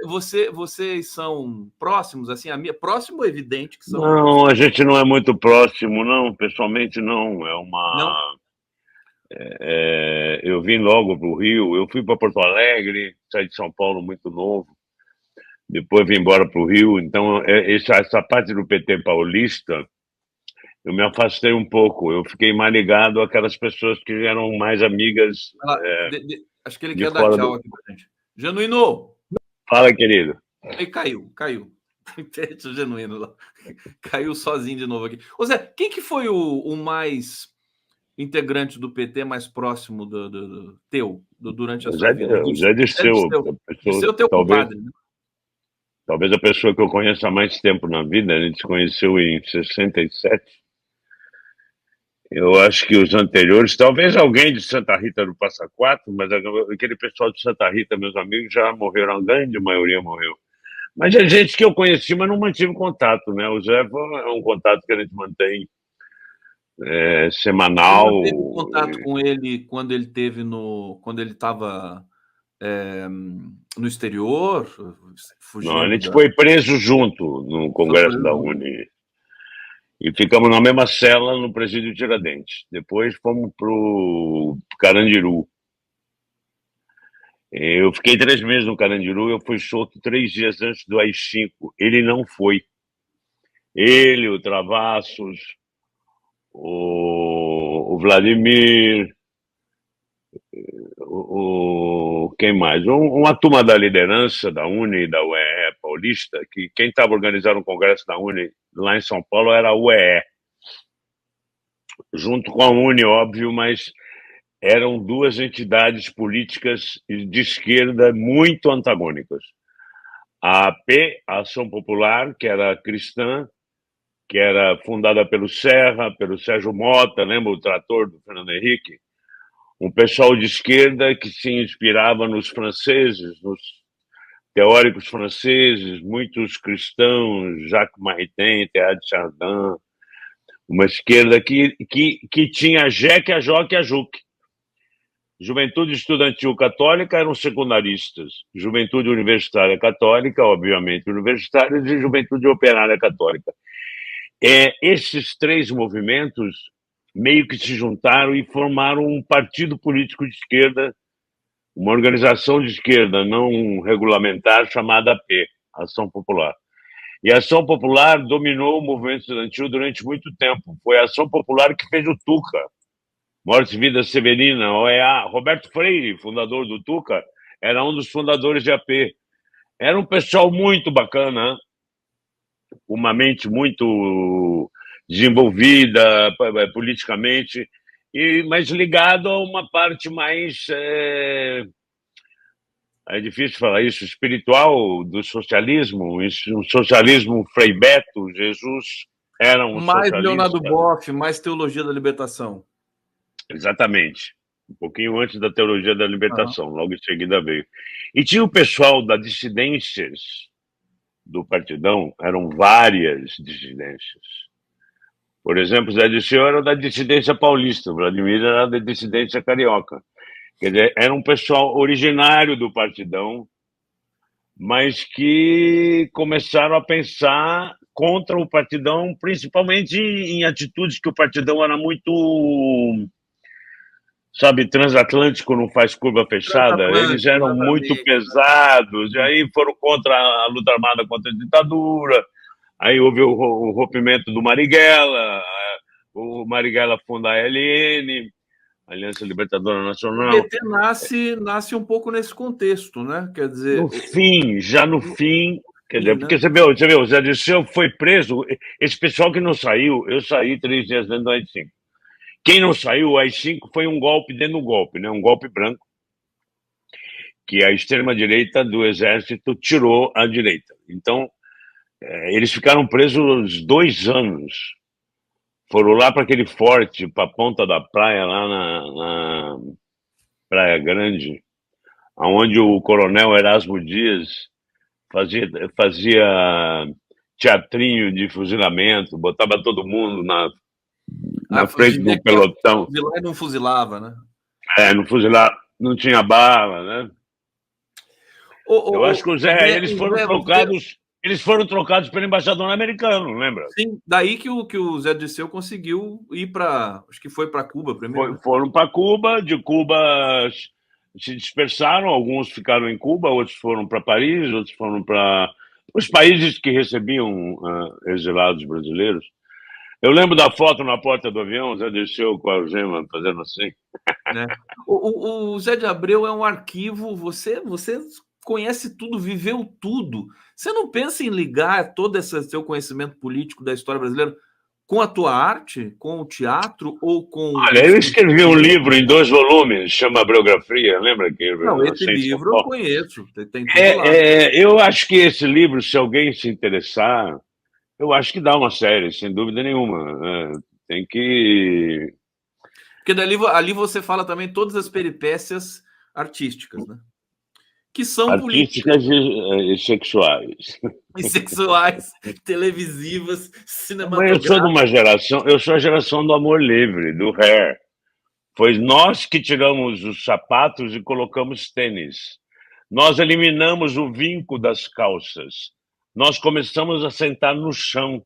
vocês são próximos, assim, próximo, evidente que são. Não, a gente não é muito próximo, não, pessoalmente não. Não? Eu vim logo para o Rio, eu fui para Porto Alegre, saí de São Paulo muito novo, depois vim embora para o Rio, então essa parte do PT paulista, eu me afastei um pouco, eu fiquei mais ligado àquelas pessoas que eram mais amigas. Acho que ele de quer dar fora tchau aqui pra gente. Genuíno! Fala, querido. Aí caiu. O Genuíno lá. Caiu sozinho de novo aqui. Ô Zé, quem que foi o mais integrante do PT mais próximo do teu, durante a sua vida? O Zé Dirceu. Dirceu teu compadre, né? Talvez a pessoa que eu conheço há mais tempo na vida, a gente se conheceu em 67. Eu acho que os anteriores, talvez alguém de Santa Rita do Passa Quatro, mas aquele pessoal de Santa Rita, meus amigos, já morreram, a grande maioria morreu. Mas é gente que eu conheci, mas não mantive contato, né? O Zé é um contato que a gente mantém semanal. Você teve contato com ele quando ele estava no exterior? Não, a gente foi preso junto no Congresso da Uni. E ficamos na mesma cela no Presídio Tiradentes. Depois fomos para o Carandiru. Eu fiquei 3 meses no Carandiru, eu fui solto 3 dias antes do AI-5. Ele não foi. Ele, o Travassos, o Vladimir, quem mais? Uma turma da liderança da Uni e da UEE paulista, que quem estava organizando o Congresso da Uni lá em São Paulo era a UEE. Junto com a Uni, óbvio, mas eram 2 entidades políticas de esquerda muito antagônicas. A AP, a Ação Popular, que era cristã, que era fundada pelo Serra, pelo Sérgio Mota, lembra o trator do Fernando Henrique? Um pessoal de esquerda que se inspirava nos franceses, nos teóricos franceses, muitos cristãos, Jacques Maritain, Teilhard de Chardin, uma esquerda que tinha a JEC, a JOC e a JUC. Juventude Estudantil Católica eram secundaristas, Juventude Universitária Católica, obviamente, universitários, e Juventude Operária Católica. Esses 3 movimentos meio que se juntaram e formaram um partido político de esquerda, uma organização de esquerda não regulamentar chamada AP, Ação Popular. E a Ação Popular dominou o movimento estudantil durante muito tempo. Foi a Ação Popular que fez o Tuca, Morte e Vida Severina, OEA. Roberto Freire, fundador do Tuca, era um dos fundadores de AP. Era um pessoal muito bacana, uma mente muito desenvolvida politicamente, mas ligado a uma parte mais, é difícil falar isso, espiritual do socialismo, um socialismo Frei Beto, Jesus era um mais socialista. Leonardo Boff, mais teologia da libertação. Exatamente. Um pouquinho antes da teologia da libertação, logo em seguida veio. E tinha o pessoal das dissidências do Partidão, eram várias dissidências. Por exemplo, Zé Dirceu era da dissidência paulista, o Vladimir era da dissidência carioca. Quer dizer, era um pessoal originário do Partidão, mas que começaram a pensar contra o Partidão, principalmente em atitudes que o Partidão era muito, sabe, transatlântico, não faz curva fechada. Eles eram muito pesados, e aí foram contra a luta armada contra a ditadura. Aí houve o rompimento do Marighella, o Marighella funda a ALN, Aliança Libertadora Nacional. O PT nasce um pouco nesse contexto, né? Quer dizer... No fim, quer dizer, porque você viu, o Zé Dirceu foi preso, esse pessoal que não saiu, eu saí 3 dias dentro do AI-5. Quem não saiu, o AI-5 foi um golpe dentro do golpe, né? Um golpe branco, que a extrema-direita do Exército tirou à direita. Então, eles ficaram presos 2 anos. Foram lá para aquele forte, para a ponta da praia, lá na Praia Grande, onde o coronel Erasmo Dias fazia teatrinho de fuzilamento, botava todo mundo na frente do pelotão. Fuzilar e não fuzilava, né? Não fuzilava, não tinha bala, né? Eu acho que eles Zé, foram trocados pelo embaixador americano, lembra? sim, daí que o Zé Dirceu conseguiu ir para, acho que foi para Cuba primeiro, né? Foram para Cuba, de Cuba se dispersaram, alguns ficaram em Cuba, outros foram para Paris, outros foram para os países que recebiam exilados brasileiros. Eu lembro da foto na porta do avião, Zé Dirceu com a algema fazendo assim. Né? O Zé de Abreu é um arquivo, você conhece tudo, viveu tudo. Você não pensa em ligar todo esse seu conhecimento político da história brasileira com a tua arte, com o teatro ou com Olha, eu escrevi um livro em 2 volumes, chama Abreu-Grafia, lembra que eu Não, esse lancei em São livro eu Paulo? conheço, tem tudo lá. Eu acho que esse livro, se alguém se interessar, eu acho que dá uma série, sem dúvida nenhuma. Tem que. Porque ali você fala também todas as peripécias artísticas, né? Que são políticas Artísticas e sexuais. e sexuais, televisivas, Mas eu sou de cinematográficas. uma geração, eu sou a geração do amor livre, do hair. Foi nós que tiramos os sapatos e colocamos tênis. Nós eliminamos o vinco das calças. Nós começamos a sentar no chão.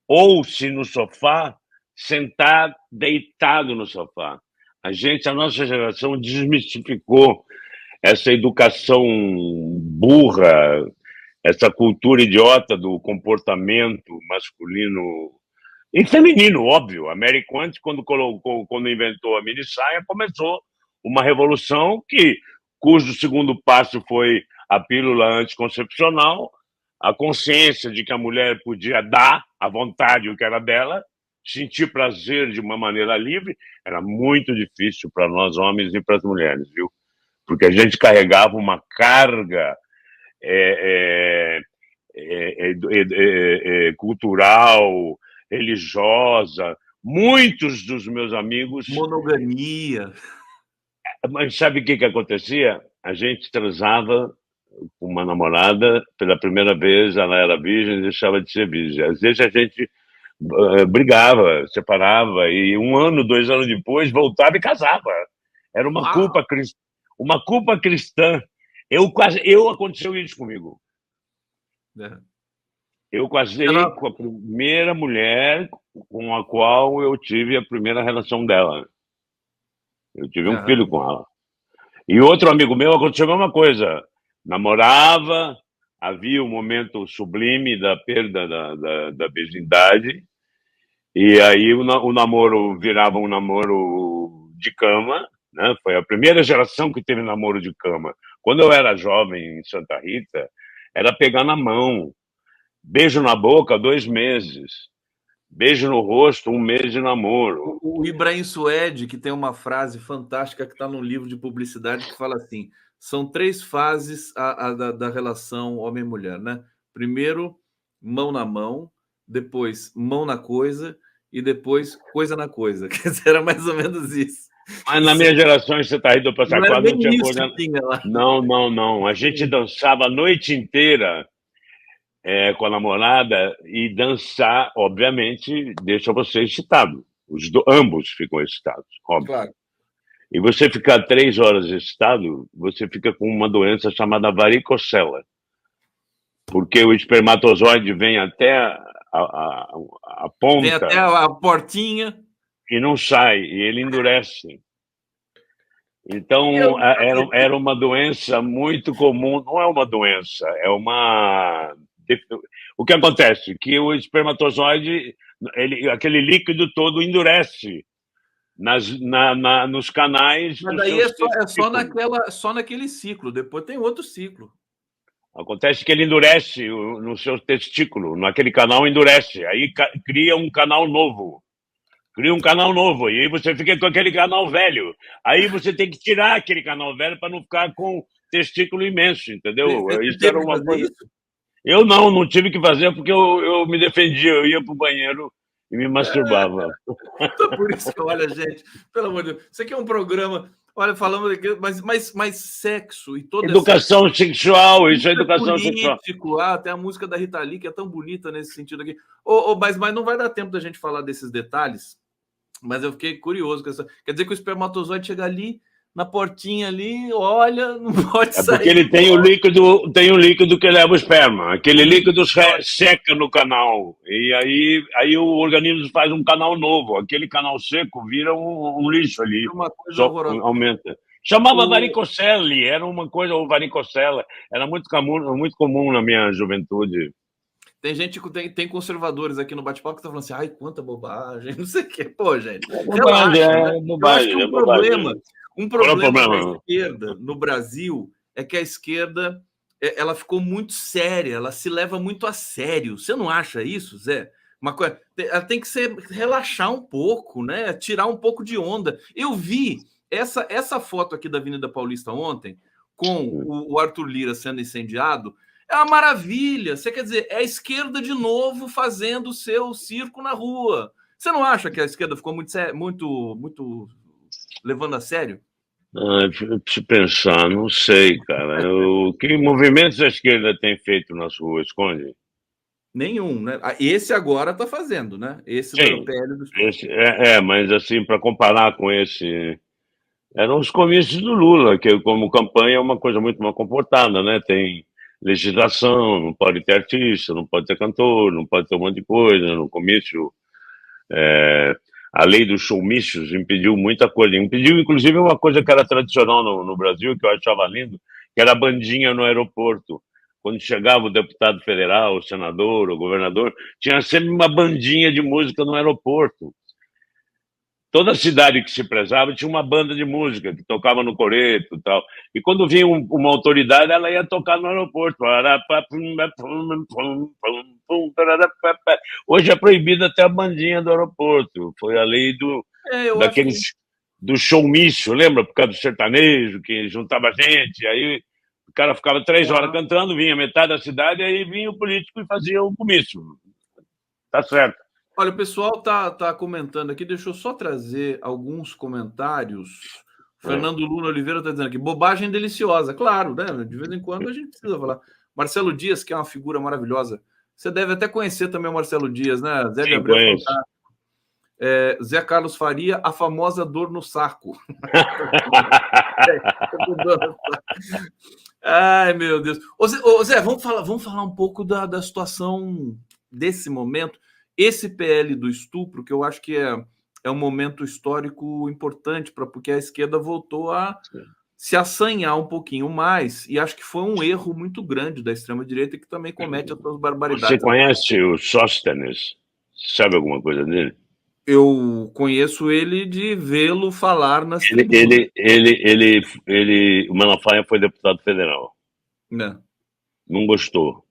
Ou, se no sofá, sentar deitado no sofá. A nossa geração desmistificou essa educação burra, essa cultura idiota do comportamento masculino e feminino, óbvio. A Mary Quant, quando inventou a mini saia, começou uma revolução cujo segundo passo foi a pílula anticoncepcional, a consciência de que a mulher podia dar à vontade o que era dela, sentir prazer de uma maneira livre. Era muito difícil para nós homens e para as mulheres, viu? Porque a gente carregava uma carga cultural, religiosa. Muitos dos meus amigos. Monogamia. Mas sabe o que acontecia? A gente transava com uma namorada, pela primeira vez ela era virgem e deixava de ser virgem. Às vezes a gente brigava, separava, e 1 ano, 2 anos depois voltava e casava. Era uma culpa cristã. Uma culpa cristã. Aconteceu isso comigo. Eu casei com a primeira mulher com a qual eu tive a primeira relação dela. Eu tive um filho com ela. E outro amigo meu aconteceu a mesma coisa. Namorava, havia um momento sublime da perda da virgindade, e aí o namoro virava um namoro de cama, né? Foi a primeira geração que teve namoro de cama. Quando eu era jovem em Santa Rita, era pegar na mão, beijo na boca, 2 meses, beijo no rosto, 1 mês de namoro. O Ibrahim Suede, que tem uma frase fantástica que está no livro de publicidade, que fala assim: são 3 fases da relação homem-mulher, né? Primeiro, mão na mão, depois, mão na coisa, e depois, coisa na coisa. Quer dizer, era mais ou menos isso. Mas na minha geração, você está indo para essa quadra, não tinha coisa. Não. A gente dançava a noite inteira com a namorada, e dançar, obviamente, deixa você excitado. Ambos ficam excitados, óbvio. Claro. E você ficar 3 horas excitado, você fica com uma doença chamada varicocela. Porque o espermatozoide vem até a ponta. Vem até a portinha. E não sai, e ele endurece. Então, era uma doença muito comum. Não é uma doença, é uma... O que acontece? Que o espermatozoide, aquele líquido todo endurece nos canais. Mas daí só naquele ciclo. Depois tem outro ciclo. Acontece que ele endurece no seu testículo, naquele canal endurece. Aí cria um canal novo. E aí você fica com aquele canal velho. Aí você tem que tirar aquele canal velho para não ficar com testículo imenso, entendeu? Isso era uma coisa. Isso? Eu não tive que fazer porque eu me defendia, eu ia pro banheiro e me masturbava. Então, por isso que, olha, gente, pelo amor de Deus, isso aqui é um programa, olha, falando aqui, mas sexo e toda educação sexual, isso é educação político, sexual. Tem a música da Rita Lee, que é tão bonita nesse sentido aqui. Mas não vai dar tempo da gente falar desses detalhes, mas eu fiquei curioso com essa. Quer dizer que o espermatozoide chega ali na portinha ali, olha, não pode É sair. porque ele tem o líquido que leva o esperma. Aquele líquido seca no canal. E aí o organismo faz um canal novo. Aquele canal seco vira um lixo ali. É uma coisa Só horrorosa. aumenta. Chamava varicocele, era uma coisa, ou varicocela. Era muito comum na minha juventude. Tem gente que tem conservadores aqui no bate-papo que tá falando assim, ai, quanta bobagem, não sei o quê. Pô, gente, relaxa, né? Eu acho que É bobagem. um Qual é o problema da problema? esquerda no Brasil é que a esquerda ela ficou muito séria, ela se leva muito a sério. Você não acha isso, Zé? Uma coisa, ela tem que relaxar um pouco, né? Tirar um pouco de onda. Eu vi essa foto aqui da Avenida Paulista ontem, com o Arthur Lira sendo incendiado. É uma maravilha. Você quer dizer, é a esquerda de novo fazendo o seu circo na rua. Você não acha que a esquerda ficou muito levando a sério? Deixa eu pensar, não sei, cara. Que movimentos a esquerda tem feito nas ruas, Conde? Nenhum, né? Esse agora está fazendo, né? Esse do Sim, PL do mas assim, para comparar com esse. Eram os comícios do Lula, que como campanha é uma coisa muito mal comportada, né? Tem legislação, não pode ter artista, não pode ter cantor, não pode ter um monte de coisa. No comício, a lei dos showmícios impediu muita coisa. Impediu, inclusive, uma coisa que era tradicional no Brasil, que eu achava lindo, que era a bandinha no aeroporto. Quando chegava o deputado federal, o senador, o governador, tinha sempre uma bandinha de música no aeroporto. Toda cidade que se prezava tinha uma banda de música que tocava no coreto e tal. E quando vinha uma autoridade, ela ia tocar no aeroporto. Hoje é proibida até a bandinha do aeroporto. Foi a lei eu acho que do showmício, lembra? Por causa do sertanejo, que juntava gente. Aí o cara ficava 3 horas cantando, vinha metade da cidade, aí vinha o político e fazia o comício. Tá certo. Olha, o pessoal tá comentando aqui, deixa eu só trazer alguns comentários. Fernando Luna Oliveira está dizendo aqui, bobagem deliciosa. Claro, né? De vez em quando a gente precisa falar. Marcelo Dias, que é uma figura maravilhosa. Você deve até conhecer também o Marcelo Dias, né? Zé de Abreu fantástico. Zé Carlos Faria, a famosa dor no saco. Ai, meu Deus. Ô Zé, vamos falar um pouco da situação desse momento. Esse PL do estupro, que eu acho que é um momento histórico importante, porque a esquerda voltou a se assanhar um pouquinho mais, e acho que foi um erro muito grande da extrema-direita, que também comete as suas barbaridades. Você conhece o Sóstenes? Sabe alguma coisa dele? Eu conheço ele de vê-lo falar nas tribunas. O Malafaia foi deputado federal. Não gostou.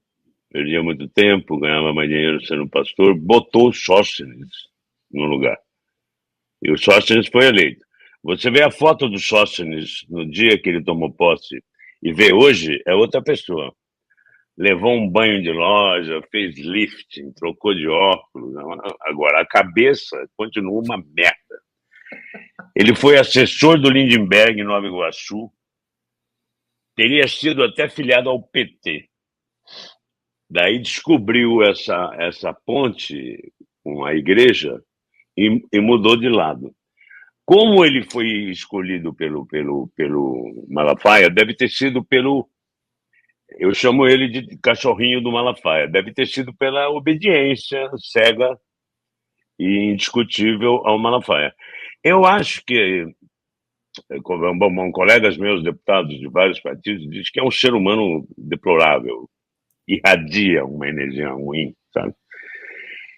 Perdia muito tempo, ganhava mais dinheiro sendo pastor, botou o Sóstenes no lugar. E o Sóstenes foi eleito. Você vê a foto do Sóstenes no dia que ele tomou posse e vê hoje, é outra pessoa. Levou um banho de loja, fez lifting, trocou de óculos. Agora, a cabeça continua uma merda. Ele foi assessor do Lindenberg em Nova Iguaçu. Teria sido até filiado ao PT. Daí descobriu essa ponte com a igreja e mudou de lado. Como ele foi escolhido pelo Malafaia, deve ter sido eu chamo ele de cachorrinho do Malafaia, deve ter sido pela obediência cega e indiscutível ao Malafaia. Eu acho que, colegas meus, deputados de vários partidos, dizem que é um ser humano deplorável, irradia uma energia ruim, sabe?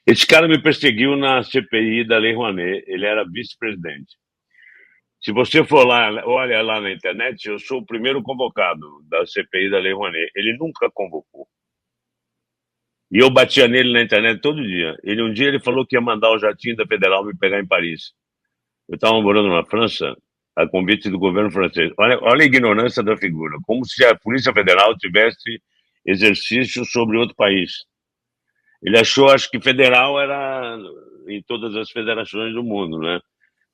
Esse cara me perseguiu na CPI da Lei Rouanet, ele era vice-presidente. Se você for lá, olha lá na internet, eu sou o primeiro convocado da CPI da Lei Rouanet. Ele nunca convocou. E eu batia nele na internet todo dia. Um dia ele falou que ia mandar o jatinho da Federal me pegar em Paris. Eu estava morando na França, a convite do governo francês. Olha a ignorância da figura. Como se a Polícia Federal tivesse exercício sobre outro país. Ele achou, acho que federal era em todas as federações do mundo, né?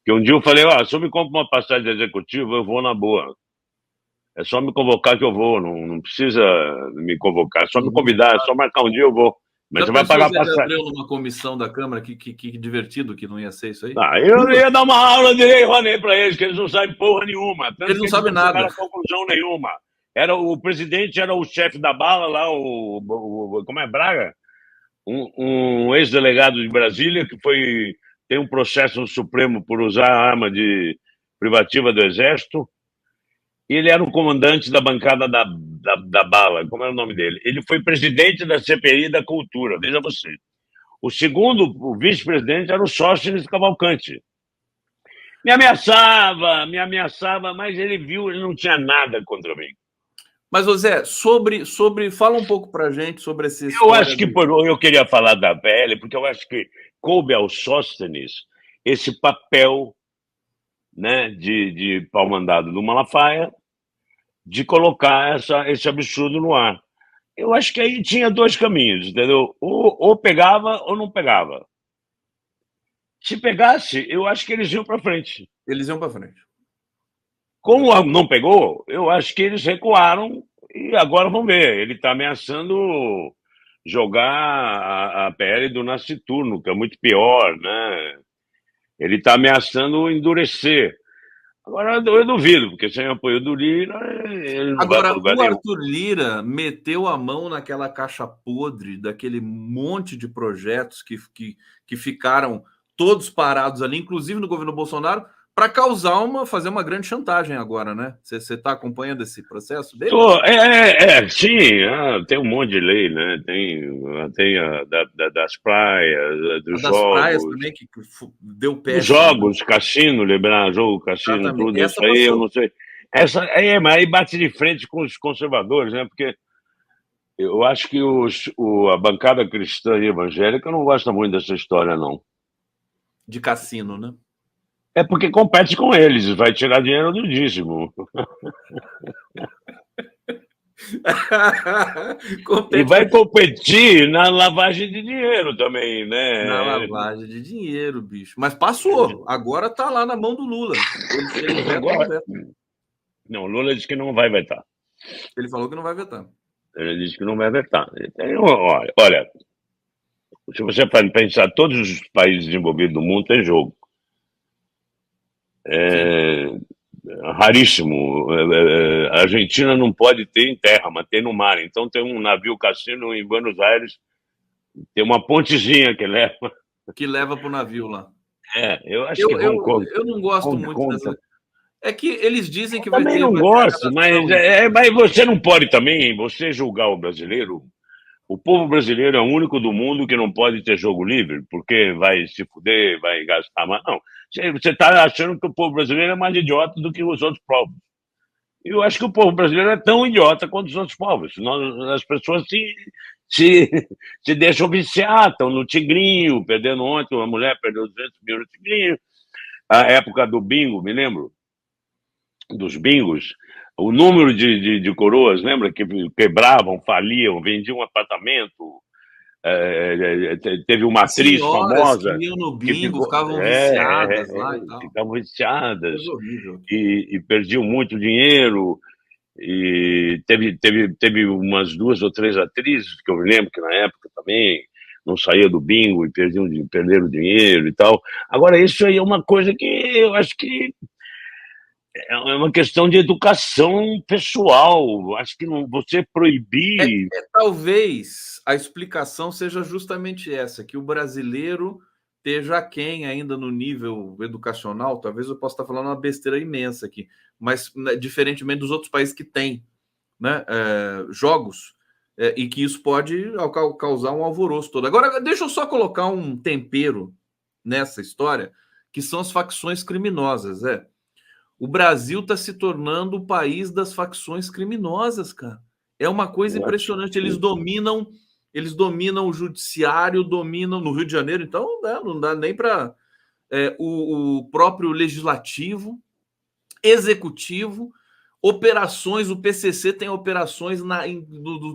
Que um dia eu falei, se eu me compro uma passagem de executivo, eu vou na boa. É só me convocar que eu vou, não precisa me convocar, é só me convidar, é só marcar um dia eu vou. Mas Já você vai pensou pagar Zé de passagem. Abreu numa comissão da Câmara? Que divertido que não ia ser isso aí. Eu ia dar uma aula de Lei Rouanet para eles, que eles não sabem porra nenhuma. Tanto Eles que não eles sabem não nada. chegaram a conclusão nenhuma. O presidente era o chefe da bala lá, como é, Braga? Um ex-delegado de Brasília que tem um processo no Supremo por usar a arma privativa do Exército. E ele era o comandante da bancada da bala. Como era o nome dele? Ele foi presidente da CPI da Cultura, veja você. O segundo, o vice-presidente, era o Sóstenes Cavalcante. Me ameaçava, mas ele não tinha nada contra mim. Mas, José, fala um pouco pra gente sobre essa Eu história. acho que eu queria falar da PL, porque eu acho que coube ao Sóstenes esse papel, né, de pau-mandado do Malafaia, de colocar esse absurdo no ar. Eu acho que aí tinha dois caminhos, entendeu? Ou pegava ou não pegava. Se pegasse, eu acho que eles iam para frente. Eles iam para frente. Como não pegou, eu acho que eles recuaram e agora vamos ver. Ele está ameaçando jogar a PL do nasciturno, que é muito pior, né? Ele está ameaçando endurecer. Agora eu duvido, porque sem apoio do Lira, ele não vai para Agora, lugar o nenhum. Arthur Lira meteu a mão naquela caixa podre daquele monte de projetos que ficaram todos parados ali, inclusive no governo Bolsonaro, para fazer uma grande chantagem agora, né? Você está acompanhando esse processo dele? Sim, tem um monte de lei, né? Tem das praias, A dos das praias jogos. também, que deu Os péssimo, né? jogos, cassino, lembrar, jogo, cassino, Exatamente. tudo isso Essa aí, eu passou. não sei. Mas aí bate de frente com os conservadores, né? Porque eu acho que a bancada cristã e evangélica não gosta muito dessa história, não. De cassino, né? É porque compete com eles, vai tirar dinheiro do dízimo. E vai competir na lavagem de dinheiro também, né? Na lavagem de dinheiro, bicho. Mas passou. Agora tá lá na mão do Lula. Ele veta ou não veta? Não, o Lula disse que não vai vetar. Ele falou que não vai vetar. Ele disse que não vai vetar. Olha, se você pensar, todos os países desenvolvidos do mundo têm jogo. É raríssimo. A Argentina não pode ter em terra, mas tem no mar. Então tem um navio cassino em Buenos Aires, tem uma pontezinha que leva. Que leva para o navio lá. Eu acho que vão contra. Eu não gosto muito dessa. É que eles dizem que vai ter. Também não gosto, mas você não pode também, você julgar o brasileiro. O povo brasileiro é o único do mundo que não pode ter jogo livre, porque vai se fuder, vai gastar mais. Não. Você está achando que o povo brasileiro é mais idiota do que os outros povos. Eu acho que o povo brasileiro é tão idiota quanto os outros povos. As pessoas se deixam viciar, estão no tigrinho, perdendo ontem, uma mulher perdeu 200 mil no tigrinho. A época do bingo, me lembro, dos bingos, o número de coroas, lembra, que quebravam, faliam, vendiam um apartamento. Teve uma atriz famosa que iam no bingo, ficavam viciadas lá e tal. Ficavam viciadas e perdiam muito dinheiro. E teve umas 2 ou 3 atrizes que eu me lembro que na época também não saía do bingo e perderam dinheiro e tal. Agora, isso aí é uma coisa que eu acho que é uma questão de educação pessoal. Acho que você proibir. Talvez a explicação seja justamente essa, que o brasileiro esteja aquém ainda no nível educacional. Talvez eu possa estar falando uma besteira imensa aqui, mas diferentemente dos outros países que têm, né, jogos, e que isso pode causar um alvoroço todo. Agora, deixa eu só colocar um tempero nessa história, que são as facções criminosas. O Brasil está se tornando o país das facções criminosas, cara. É uma coisa impressionante. Eles dominam o judiciário, dominam no Rio de Janeiro, então não dá nem para o próprio legislativo, executivo, operações. O PCC tem operações em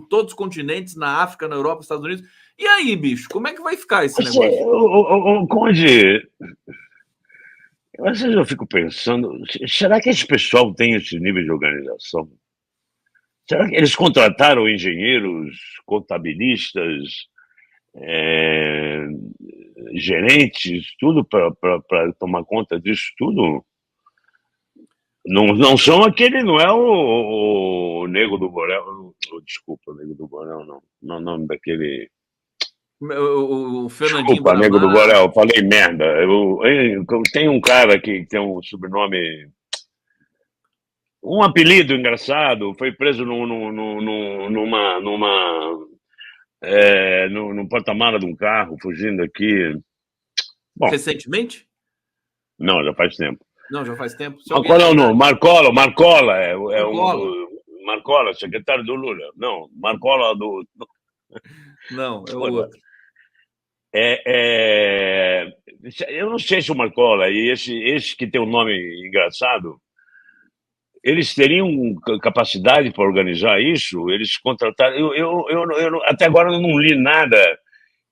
todos os continentes, na África, na Europa, nos Estados Unidos. E aí, bicho, como é que vai ficar esse negócio? Conde, às vezes eu fico pensando, será que esse pessoal tem esse nível de organização? Será que eles contrataram engenheiros, contabilistas, gerentes, tudo para tomar conta disso tudo. Não são aquele, não é o Nego do Borel, desculpa, o Nego do Borel, não é o nome daquele. O Fernandinho Desculpa, Nego do Baramat. Borel, falei merda. Eu tenho um cara que tem um sobrenome, um apelido engraçado, foi preso num porta-mala de um carro, fugindo aqui. Bom, Recentemente? não, já faz tempo. Não, já faz tempo. Se Mas alguém qual é o lembrar. nome? Marcola é um Angola. do. Marcola, secretário do Lula. Não, Marcola do. Não, é o Foda. outro. Eu não sei se o Marcola e esse que tem um nome engraçado, eles teriam capacidade para organizar isso? Eles contrataram. Até agora eu não li nada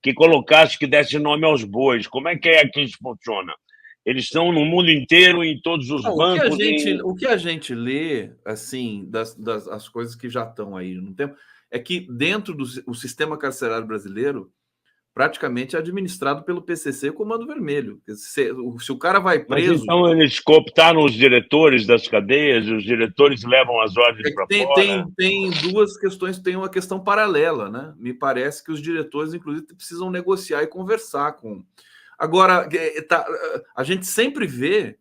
que colocasse, que desse nome aos bois. Como é que isso funciona? Eles estão no mundo inteiro, em todos os Não, bancos. o que a gente lê, assim, as coisas que já estão aí no tempo, é que dentro do sistema carcerário brasileiro, praticamente é administrado pelo PCC e Comando Vermelho. Se o cara vai Mas preso. então eles cooptaram os diretores das cadeias, os diretores levam as ordens para fora. Tem duas questões, tem uma questão paralela, né? Me parece que os diretores, inclusive, precisam negociar e conversar com. Agora, a gente sempre vê.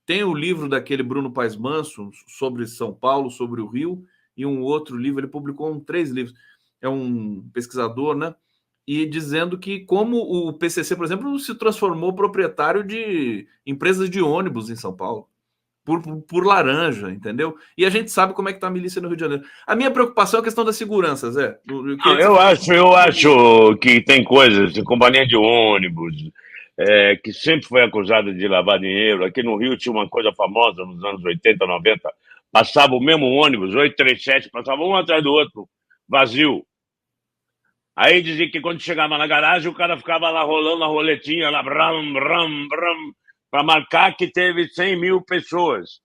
Tem o livro daquele Bruno Paes Manso sobre São Paulo, sobre o Rio, e um outro livro, ele publicou 3 livros. É um pesquisador, né? E dizendo que como o PCC, por exemplo, se transformou proprietário de empresas de ônibus em São Paulo, por laranja, entendeu? E a gente sabe como é que está a milícia no Rio de Janeiro. A minha preocupação é a questão da segurança, Zé. Eu queria Não, que você falasse. eu acho que tem coisas, de companhia de ônibus, que sempre foi acusada de lavar dinheiro. Aqui no Rio tinha uma coisa famosa nos anos 80, 90. Passava o mesmo ônibus, 837, passava um atrás do outro, vazio. Aí dizia que quando chegava na garagem, o cara ficava lá rolando a roletinha, lá, bram, bram, bram, para marcar que teve 100 mil pessoas.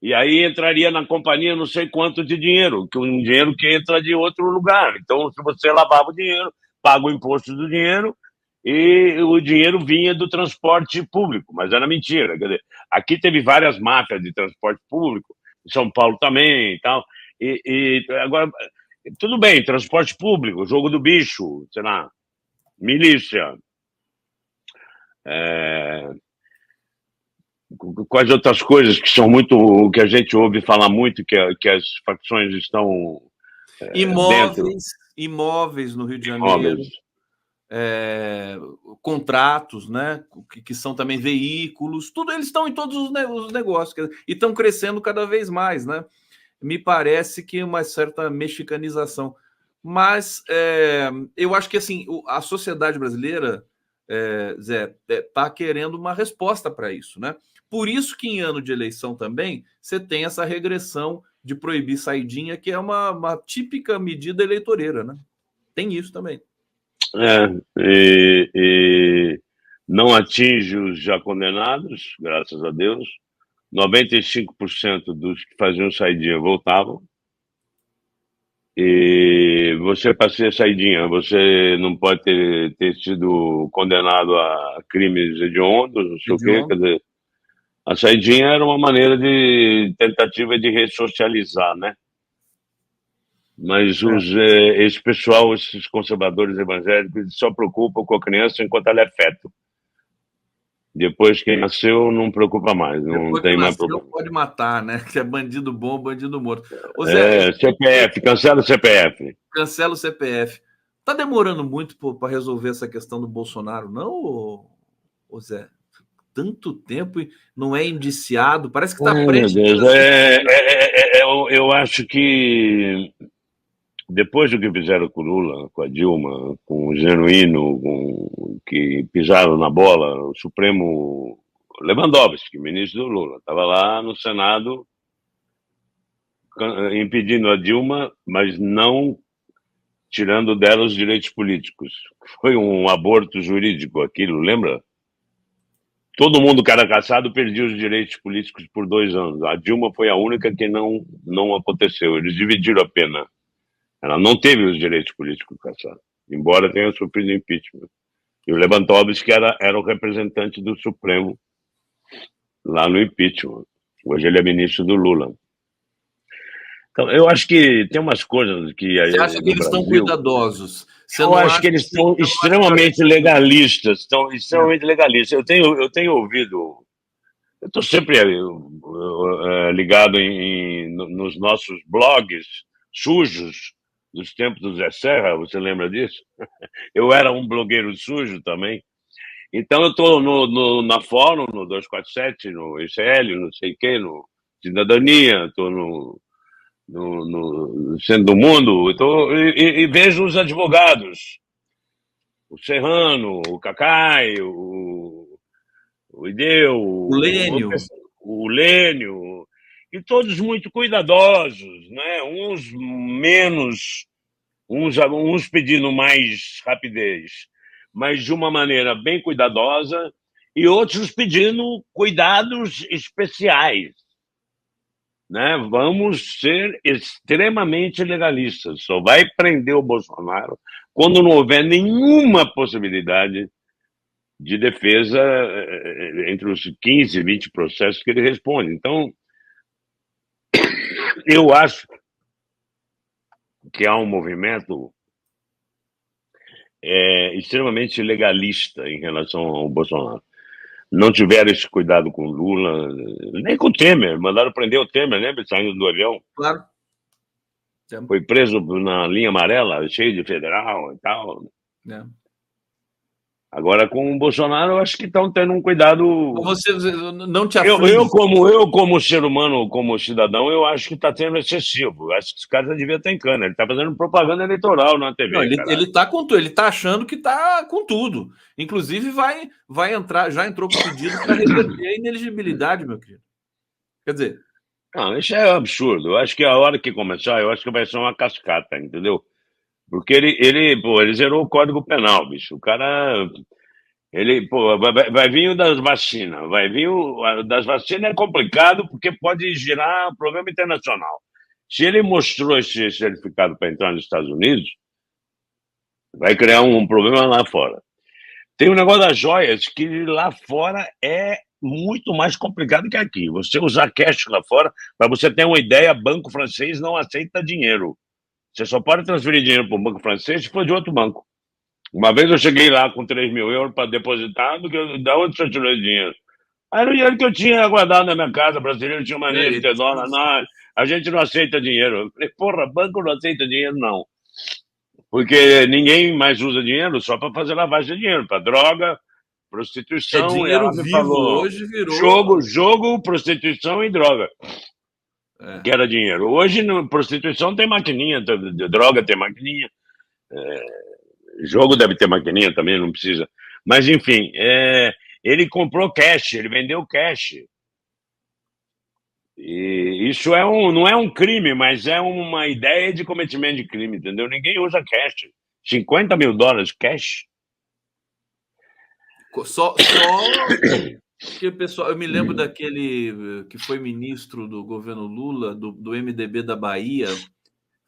E aí entraria na companhia não sei quanto de dinheiro, que um dinheiro que entra de outro lugar. Então, se você lavava o dinheiro, paga o imposto do dinheiro e o dinheiro vinha do transporte público, mas era mentira. Quer dizer, aqui teve várias máfias de transporte público, em São Paulo também e tal. Agora, tudo bem, transporte público, jogo do bicho, sei lá, milícia. Quais outras coisas que são muito, que a gente ouve falar muito, que as facções estão dentro, Imóveis no Rio de Janeiro, imóveis. Contratos, né? Que são também veículos, tudo eles estão em todos os negócios e estão crescendo cada vez mais, né? Me parece que uma certa mexicanização. Mas eu acho que assim a sociedade brasileira, Zé, está querendo uma resposta para isso, né? Por isso que em ano de eleição também você tem essa regressão de proibir saidinha, que é uma típica medida eleitoreira, né? Tem isso também. E não atinge os já condenados, graças a Deus. 95% dos que faziam saidinha voltavam. E você, para ser saidinha, você não pode ter sido condenado a crimes hediondos, não sei o quê. Quer dizer, a saidinha era uma maneira de tentativa de ressocializar, né? Mas esse pessoal, esses conservadores evangélicos, só preocupam com a criança enquanto ela é feto. Depois que nasceu, não preocupa mais, não Depois tem que mais nasceu, problema. pode matar, né? Que é bandido bom, bandido morto. Ô Zé, CPF, cancela o CPF. cancela o CPF. Tá demorando muito para resolver essa questão do Bolsonaro, não, ô Zé? Tanto tempo e não é indiciado, parece que está Meu prestes Deus, a ser. eu acho que depois do que fizeram com o Lula, com a Dilma, com o Genuíno, que pisaram na bola, o Supremo Lewandowski, ministro do Lula, estava lá no Senado impedindo a Dilma, mas não tirando dela os direitos políticos. Foi um aborto jurídico aquilo, lembra? Todo mundo que era caçado perdia os direitos políticos por 2 anos. A Dilma foi a única que não aconteceu. Eles dividiram a pena. Ela não teve os direitos políticos cassados, embora tenha sofrido impeachment. E o Lewandowski era o representante do Supremo lá no impeachment. Hoje ele é ministro do Lula. Então, eu acho que tem umas coisas que Você acha que no eles estão Brasil... cuidadosos? Você Eu não acho acha que eles que estão extremamente legalistas, estão extremamente legalistas. Eu tenho ouvido, eu estou sempre ligado nos nossos blogs sujos dos tempos do Zé Serra, você lembra disso? Eu era um blogueiro sujo também. Então eu estou na Fórum, no 247, no ICL, não sei o quê, no Cidadania, estou no Centro do Mundo, e vejo os advogados, o Serrano, o Cacai, o Ideu, o Lênio... o Lênio, e todos muito cuidadosos, né? Uns menos, uns pedindo mais rapidez, mas de uma maneira bem cuidadosa, e outros pedindo cuidados especiais, né? Vamos ser extremamente legalistas. Só vai prender o Bolsonaro quando não houver nenhuma possibilidade de defesa entre os 15 e 20 processos que ele responde. Então, eu acho que há um movimento extremamente legalista em relação ao Bolsonaro. Não tiveram esse cuidado com Lula, nem com Temer. Mandaram prender o Temer, lembra? Saindo do avião. Claro. Foi preso na linha amarela, cheio de federal e tal. É. Agora, com o Bolsonaro, eu acho que estão tendo um cuidado... Você não te aflige? Eu, como ser humano, como cidadão, eu acho que está tendo excessivo. Acho que esse cara devia estar em cana. Ele está fazendo propaganda eleitoral na TV. Não, ele tá com tudo, ele tá achando que tá com tudo. Inclusive, vai entrar, já entrou com pedido para reverter a ineligibilidade, meu querido. Quer dizer. Não, isso é absurdo. Eu acho que a hora que começar, eu acho que vai ser uma cascata, entendeu? Porque ele zerou o Código Penal, bicho. O cara. Vai vir o das vacinas. Vai vir o das vacinas é complicado porque pode gerar problema internacional. Se ele mostrou esse certificado para entrar nos Estados Unidos, vai criar um problema lá fora. Tem um negócio das joias que lá fora é muito mais complicado que aqui. Você usar cash lá fora, para você ter uma ideia, banco francês não aceita dinheiro. Você só pode transferir dinheiro para um banco francês se for de outro banco. Uma vez eu cheguei lá com 3 mil euros para depositar, da onde você tirou esse dinheiro? Era o dinheiro que eu tinha guardado na minha casa, brasileiro tinha mania de ter dólar. Não, a gente não aceita dinheiro. Eu falei, porra, banco não aceita dinheiro, não. Porque ninguém mais usa dinheiro só para fazer lavagem de dinheiro, para droga, prostituição. Dinheiro e ela me vivo falou, hoje virou... Jogo, prostituição e droga. Que era dinheiro. Hoje, prostituição tem maquininha, droga tem maquininha. Jogo deve ter maquininha também, não precisa. Mas, enfim, ele comprou cash, ele vendeu cash. E isso não é um crime, mas é uma ideia de cometimento de crime, entendeu? Ninguém usa cash. 50 mil dólares cash. Só que, pessoal, eu me lembro daquele que foi ministro do governo Lula, do MDB da Bahia,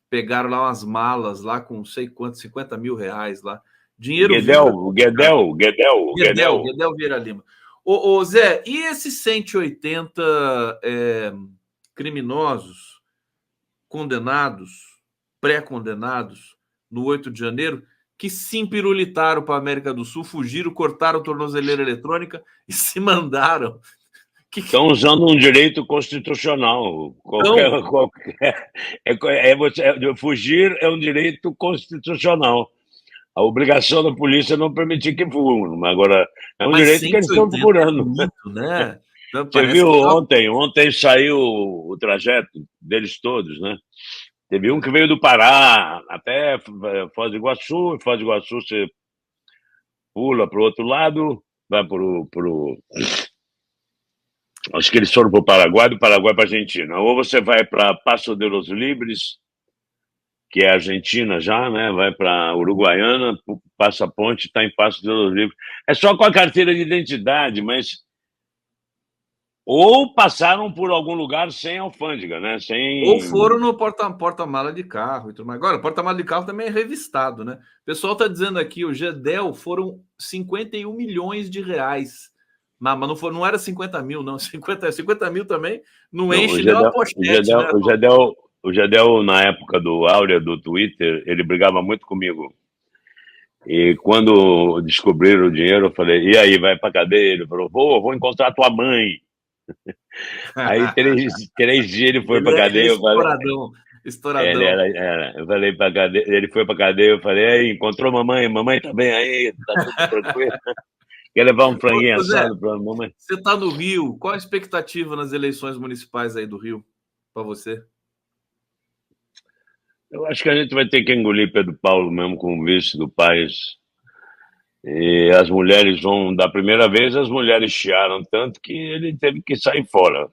pegaram lá umas malas lá com não sei quantos, 50 mil reais lá. Dinheiro Guedel Vieira Lima. Ô, Zé, e esses 180 criminosos condenados, pré-condenados, no 8 de janeiro, que se empirulitaram para a América do Sul, fugiram, cortaram a tornozeleira eletrônica e se mandaram. Estão usando um direito constitucional. Fugir é um direito constitucional. A obrigação da polícia é não permitir que fujam. Agora, é um direito que eles estão procurando. Muito, né? Então, você viu ontem saiu o trajeto deles todos, né? Teve um que veio do Pará até Foz do Iguaçu, e Foz do Iguaçu você pula para o outro lado, vai pro... Acho que eles foram para o Paraguai, do Paraguai para a Argentina. Ou você vai para Paso de los Libres, que é a Argentina já, né? Vai para Uruguaiana, passa a ponte, está em Paso de los Libres. É só com a carteira de identidade, mas ou passaram por algum lugar sem alfândega, né? Ou foram no porta-mala de carro e tudo mais. Agora, o porta-mala de carro também é revistado, né? O pessoal está dizendo aqui, o Gedel foram 51 milhões de reais. Mas não era 50 mil, não. 50 mil também não enche nem uma pochete, né? O Gedel, na época do Áurea, do Twitter, ele brigava muito comigo. E quando descobriram o dinheiro, eu falei, e aí, vai pra cadeia? Ele falou, vou encontrar tua mãe. Aí 3 dias ele foi pra cadeia. Estouradão. Eu falei pra cadeia, ele foi pra cadeia, eu falei, aí, encontrou mamãe tá bem aí, tá tudo tranquilo. Quer levar um franguinho assado pra mamãe? Você tá no Rio, qual a expectativa nas eleições municipais aí do Rio, pra você? Eu acho que a gente vai ter que engolir Pedro Paulo mesmo como vice do Paes. E as mulheres vão, da primeira vez, as mulheres chiaram tanto que ele teve que sair fora.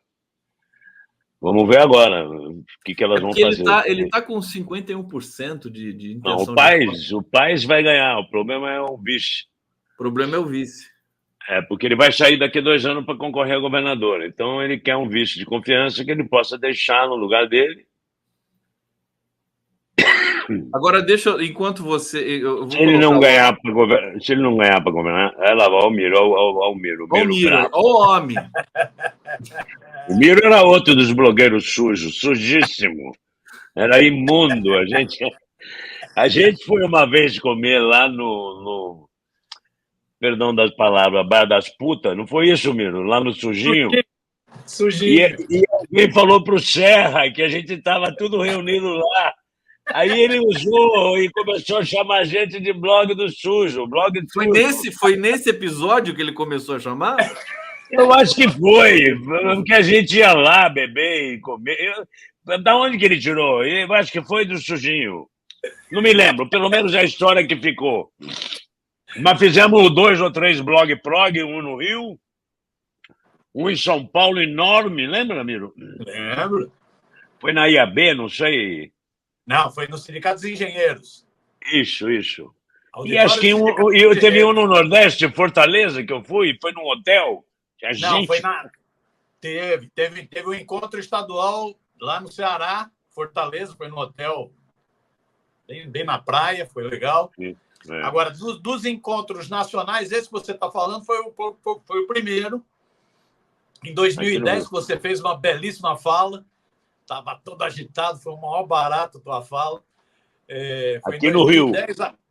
Vamos ver agora o que elas vão fazer. Ele tá com 51% de intenção. Não, o Paes vai ganhar, o problema é o vice. O problema é o vice. Porque ele vai sair daqui a 2 anos para concorrer a governador. Então ele quer um vice de confiança que ele possa deixar no lugar dele. Agora, enquanto você... Se ele não ganhar para governar, lá vai o Miro. O Miro. Olha o homem. O Miro era outro dos blogueiros sujos, sujíssimo. Era imundo. A gente foi uma vez comer lá no perdão das palavras, Bar das Putas, não foi isso, Miro? Lá no Sujinho. Sujinho. E alguém falou pro Serra que a gente estava tudo reunido lá. Aí ele usou e começou a chamar a gente de blog do sujo. Foi nesse episódio que ele começou a chamar? Eu acho que foi, porque a gente ia lá beber e comer. Da onde que ele tirou? Eu acho que foi do Sujinho. Não me lembro, pelo menos é a história que ficou. Mas fizemos 2 ou 3 blog prog, um no Rio, um em São Paulo enorme, lembra, Miro? Lembro. Foi na IAB, não sei. Não, foi no Sindicato dos Engenheiros. Isso. E acho que teve um no Nordeste, Fortaleza, que eu fui, foi num hotel. Foi na... Teve um encontro estadual lá no Ceará, Fortaleza, foi no hotel, bem na praia, foi legal. Agora, dos encontros nacionais, esse que você está falando foi o primeiro. Em 2010, você fez uma belíssima fala. Estava todo agitado, foi o maior barato a tua fala. Foi aqui no Rio.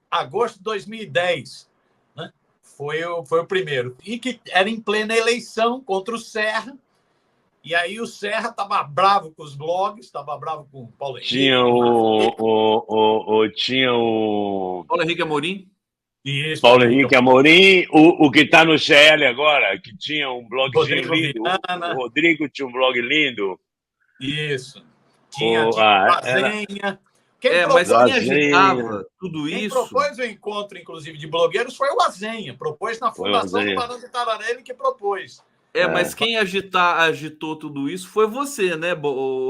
Agosto de 2010. Né? Foi o primeiro. E que era em plena eleição contra o Serra. E aí o Serra estava bravo com os blogs, estava bravo com o Paulo Henrique. Tinha o Paulo Henrique Amorim. Isso, Paulo Henrique Amorim, o que está no CL agora, que tinha um blogzinho lindo. O Rodrigo tinha um blog lindo. Isso. Tinha Vazenha. Mas quem agitava tudo isso... Quem propôs o encontro, inclusive, de blogueiros foi o Azenha. Propôs na Fundação do Barão de Itararé, ele que propôs. Mas quem agitou tudo isso foi você, né,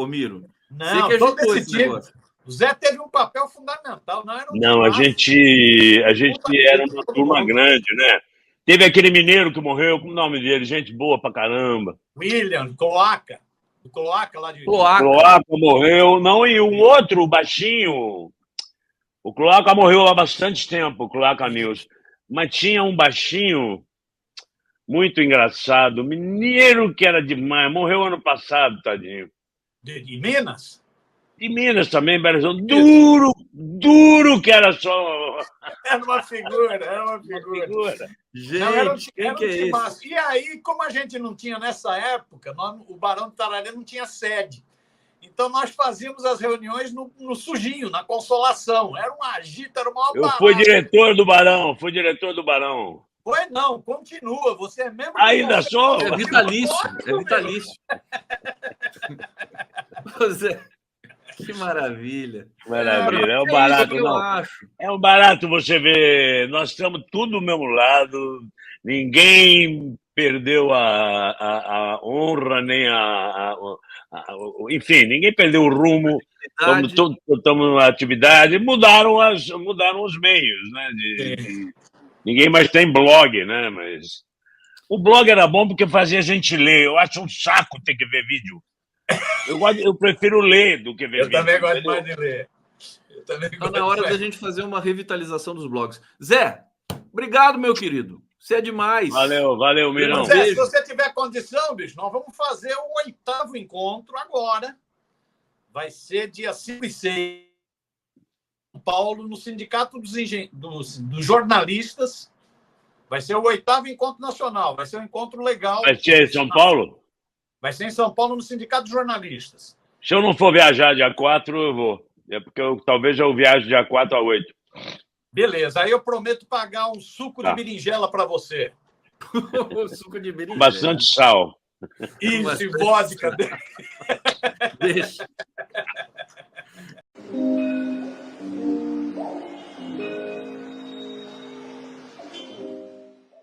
Miro? Não, você que agitou esse negócio. O Zé teve um papel fundamental. Não, a gente era uma turma grande, né? Teve aquele mineiro que morreu, como o nome dele? Gente boa pra caramba. William, Cloaca. O Cloaca lá de... Cloaca morreu. Não, e um outro, baixinho. O Cloaca morreu há bastante tempo, o Cloaca News. Mas tinha um baixinho muito engraçado, mineiro que era demais. Morreu ano passado, tadinho. De Minas? De Minas também, Belo Horizonte. Duro que era só... Era uma figura. Gente, quem que é esse? E aí, como a gente não tinha, nessa época, o Barão de Itararé não tinha sede. Então, nós fazíamos as reuniões no Sujinho, na Consolação. Era um agito, era o maior barato. Eu fui diretor do Barão. Foi não, continua. Você é membro... Ainda sou? É vitalício. Que maravilha. É um barato, É um barato você ver. Nós estamos tudo do mesmo lado. Ninguém perdeu a honra, nem enfim, ninguém perdeu o rumo. Estamos na atividade. Mudaram os meios, né? Ninguém mais tem blog, né? Mas O blog era bom porque fazia a gente ler. Eu acho um saco ter que ver vídeo. Eu prefiro ler do que ver vídeo. Eu também gosto mais de ler. Está na hora da gente fazer uma revitalização dos blogs. Zé, obrigado, meu querido. Você é demais. Valeu, Mirão. Zé, se você tiver condição, bicho, nós vamos fazer o 8º encontro agora. Vai ser dia 5 e 6 em São Paulo, no Sindicato dos Jornalistas. Vai ser o 8º encontro nacional. Vai ser um encontro legal. Vai ser em São Paulo? Vai ser em São Paulo, no Sindicato dos Jornalistas. Se eu não for viajar dia 4, eu vou. É porque talvez eu viaje dia 4 a 8. Beleza, aí eu prometo pagar um suco de berinjela para você. Suco de berinjela. Bastante sal. Isso, e vodka. Deixa.